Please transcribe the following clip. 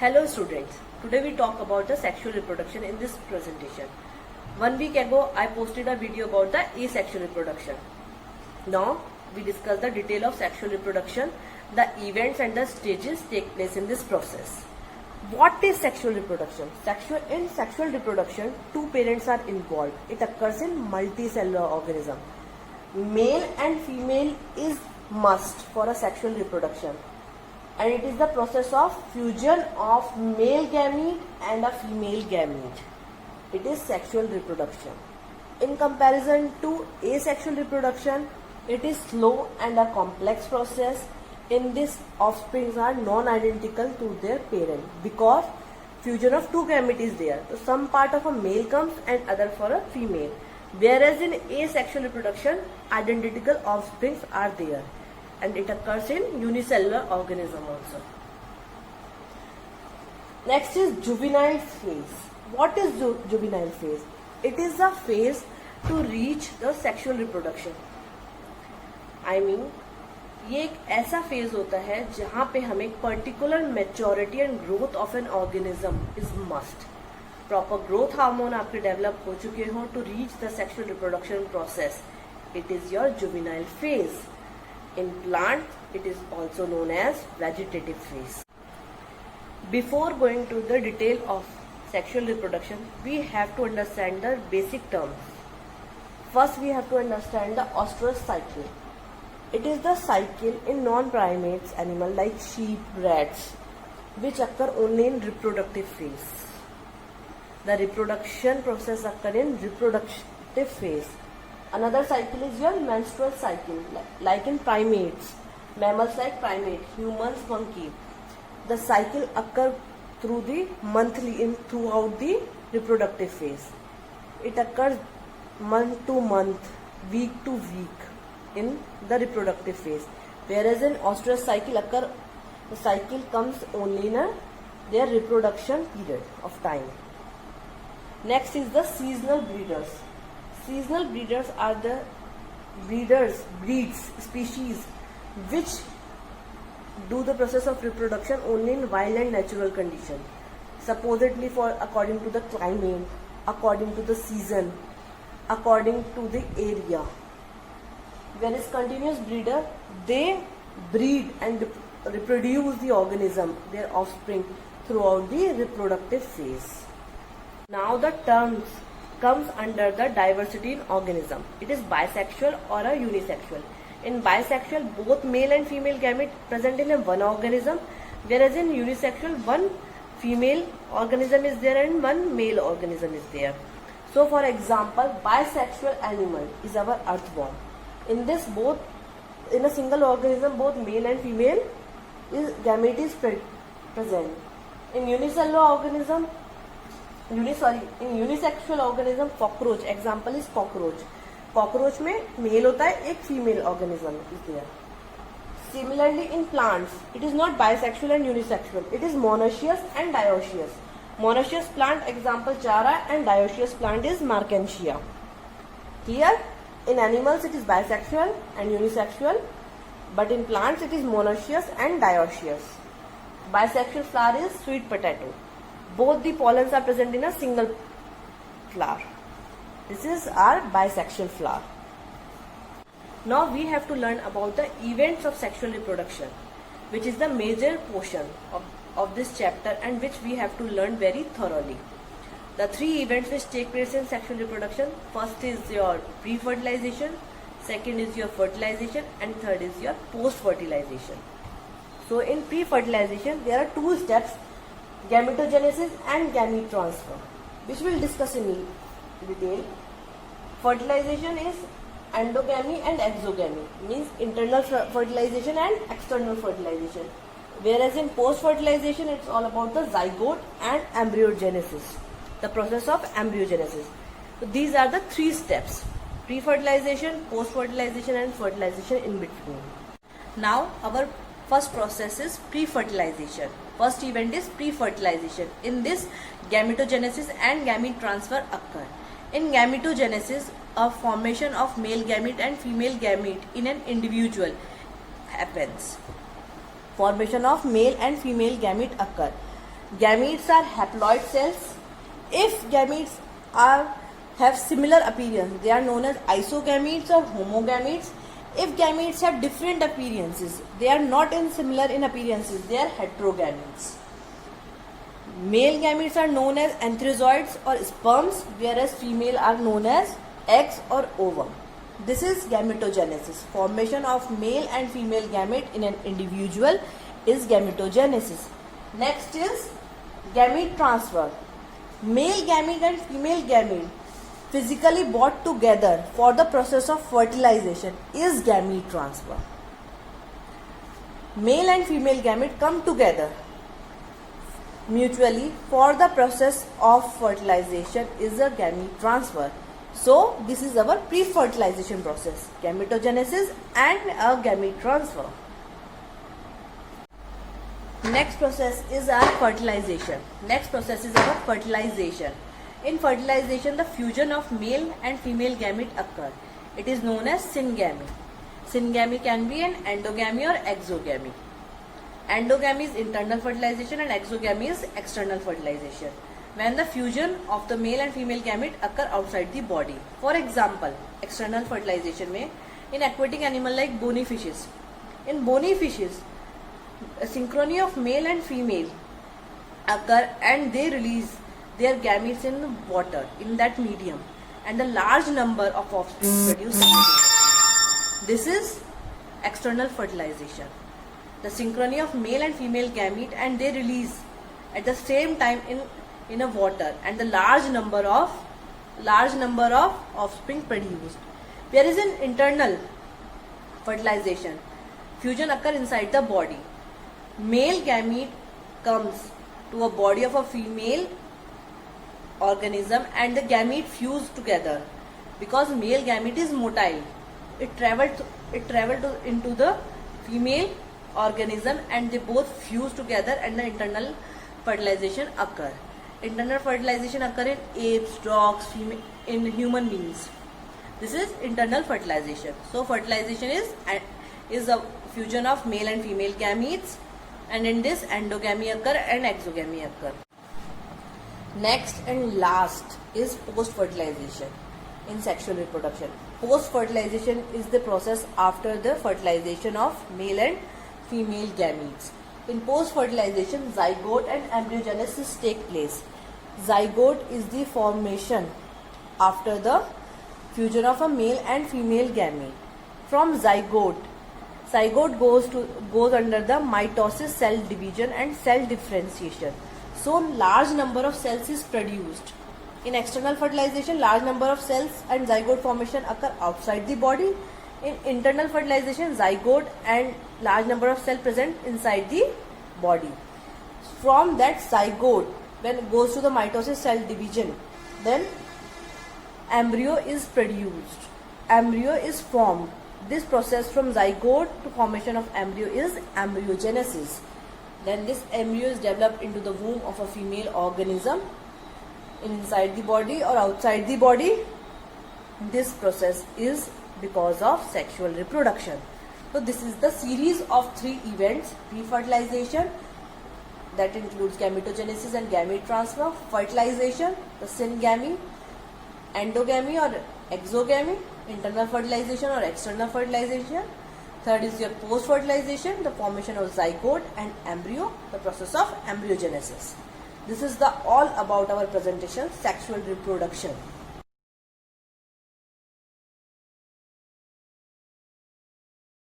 Hello students, today we talk about the sexual reproduction in this presentation. 1 week ago I posted a video about the asexual reproduction. Now we discuss the detail of sexual reproduction, the events and the stages take place in this process. What is sexual reproduction? In sexual reproduction, two parents are involved. It occurs in multicellular organism. Male and female is must for a sexual reproduction. And it is the process of fusion of male gamete and a female gamete. It is sexual reproduction. In comparison to asexual reproduction, it is slow and a complex process. In this, offsprings are non-identical to their parent because fusion of two gametes is there. So some part of a male comes and other for a female. Whereas in asexual reproduction, identical offsprings are there. And it occurs in unicellular organism also. Next is juvenile phase. What is juvenile phase? It is a phase to reach the sexual reproduction. ये एक ऐसा phase होता है जहां पे हमें particular maturity and growth of an organism is must. Proper growth hormone आपके develop हो चुके हो to reach the sexual reproduction process. It is your juvenile phase. In plant, it is also known as vegetative phase. Before going to the detail of sexual reproduction, we have to understand the basic terms. First, we have to understand the oestrus cycle. It is the cycle in non-primates animal like sheep, rats, which occur only in reproductive phase. The reproduction process occur in reproductive phase. Another cycle is your menstrual cycle, like in primates, mammals like primate, humans, monkey. The cycle occur through the throughout the reproductive phase. It occurs month to month, week to week in the reproductive phase. Whereas in oestrus cycle the cycle comes only in their reproduction period of time. Next is the seasonal breeders. Seasonal breeders are the breeds species which do the process of reproduction only in wild and natural condition, supposedly according to the climate, according to the season, according to the area. Whereas continuous breeder, they breed and reproduce the organism, their offspring, throughout the reproductive phase. Now the terms comes under the diversity in organism. It is bisexual or a unisexual. In bisexual, both male and female gamete present in one organism, whereas in unisexual, one female organism is there and one male organism is there. So for example, bisexual animal is our earthworm. In this, in a single organism, both male and female gamete is present. In in unisexual organism, cockroach, example is cockroach. Cockroach में male होता है, एक female organism is there. Similarly in plants, it is not bisexual and unisexual. It is monoecious and dioecious. Monoecious plant example chara and dioecious plant is marchantia. Here in animals it is bisexual and unisexual, but in plants it is monoecious and dioecious. Bisexual flower is sweet potato. Both the pollens are present in a single flower. This is our bisexual flower. Now we have to learn about the events of sexual reproduction, which is the major portion of this chapter and which we have to learn very thoroughly. The three events which take place in sexual reproduction: first is your pre-fertilization, second is your fertilization, and third is your post-fertilization. So in pre-fertilization, there are two steps: gametogenesis and gamete transfer, which we'll discuss in detail. Fertilization is endogamy and exogamy, means internal fertilization and external fertilization. Whereas in post-fertilization, it's all about the zygote and embryogenesis, the process of embryogenesis. So these are the three steps: pre-fertilization, post-fertilization, and fertilization in between. Now our first process is pre-fertilization. First event is pre-fertilization. In this, gametogenesis and gamete transfer occur. In gametogenesis, a formation of male gamete and female gamete in an individual happens. Formation of male and female gamete occur. Gametes are haploid cells. If gametes have similar appearance, they are known as isogametes or homogametes. If gametes have different appearances, they are not similar in appearances, they are heterogametes. Male gametes are known as antherozoids or sperms, whereas female are known as eggs or ovum. This is gametogenesis. Formation of male and female gamete in an individual is gametogenesis. Next is gamete transfer. Male gamete and female gamete physically brought together for the process of fertilization is gamete transfer. Male and female gamete come together mutually for the process of fertilization is a gamete transfer. So this is our pre-fertilization process, gametogenesis and a gamete transfer. Next process is our fertilization. In fertilization, the fusion of male and female gamete occur. It is known as syngamy. Syngamy can be an endogamy or exogamy. Endogamy is internal fertilization and exogamy is external fertilization, when the fusion of the male and female gamete occur outside the body. For example, external fertilization में in aquatic animal like bony fishes. In bony fishes, a synchrony of male and female occur and they release their gametes in the water, in that medium, and a large number of offspring produced. This is external fertilization. The synchrony of male and female gamete and they release at the same time in a water and the large number of offspring produced. There is an internal fertilization. Fusion occur inside the body. Male gamete comes to a body of a female organism and the gamete fuse together. Because male gamete is motile, it traveled into the female organism and they both fuse together and the internal fertilization occur. Internal fertilization occur in apes, dogs, in human beings. This is internal fertilization. So fertilization is a fusion of male and female gametes, and in this endogamy occur and exogamy occur. Next and last is post-fertilization in sexual reproduction. Post-fertilization is the process after the fertilization of male and female gametes. In post-fertilization, zygote and embryogenesis take place. Zygote is the formation after the fusion of a male and female gamete. From zygote goes under the mitosis, cell division and cell differentiation. So large number of cells is produced. In external fertilization, large number of cells and zygote formation occur outside the body. In internal fertilization, zygote and large number of cells present inside the body. From that zygote, when it goes to the mitosis, cell division, then embryo is produced. Embryo is formed. This process from zygote to formation of embryo is embryogenesis. Then this embryo is developed into the womb of a female organism inside the body or outside the body. This process is because of sexual reproduction. So this is the series of 3 events: pre-fertilization, that includes gametogenesis and gamete transfer; fertilization, the syngamy; endogamy or exogamy, internal fertilization or external fertilization; third is your post-fertilization, the formation of zygote and embryo, the process of embryogenesis. This is all about our presentation, sexual reproduction.